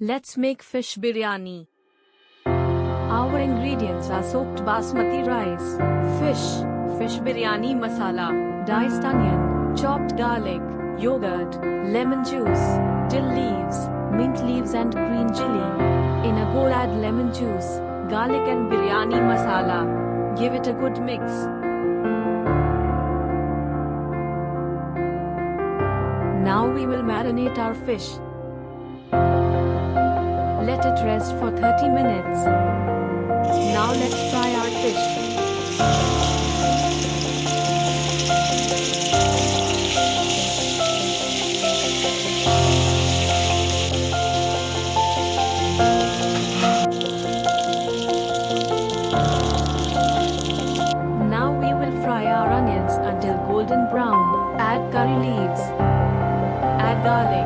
Let's make fish biryani. Our ingredients are soaked basmati rice, fish biryani masala, diced onion, chopped garlic, yogurt, lemon juice, dill leaves, mint leaves and green chili. In a bowl add lemon juice, garlic and biryani masala. Give it a good mix. Now we will marinate our fish. Let it rest for 30 minutes. Now let's fry our fish. Now we will fry our onions until golden brown. Add curry leaves. Add garlic.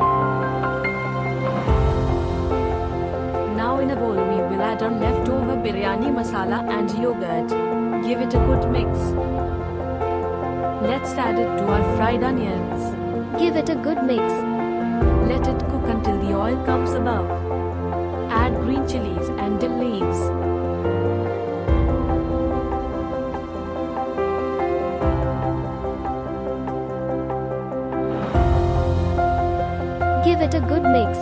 Now in a bowl we will add our leftover biryani masala and yogurt. Give it a good mix. Let's add it to our fried onions. Give it a good mix. Let it cook until the oil comes above. Add green chilies and dill leaves. Give it a good mix.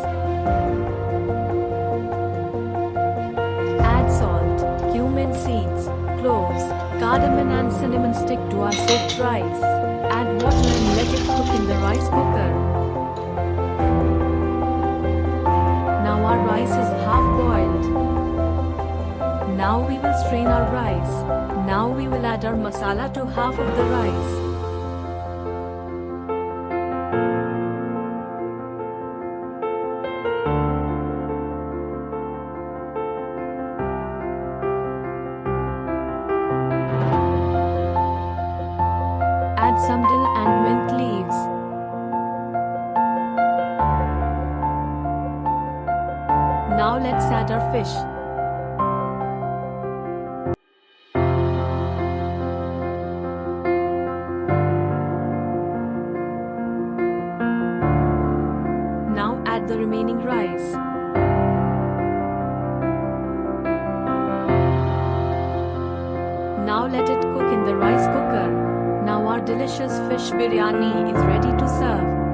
Add salt, cumin seeds, cloves, cardamom and cinnamon stick to our soaked rice. Add water and let it cook in the rice cooker. Now our rice is half boiled. Now we will strain our rice. Now we will add our masala to half of the rice. Add some dill and mint leaves. Now let's add our fish. Now add the remaining rice. Now let it cook in the rice cooker. Now our delicious fish biryani is ready to serve.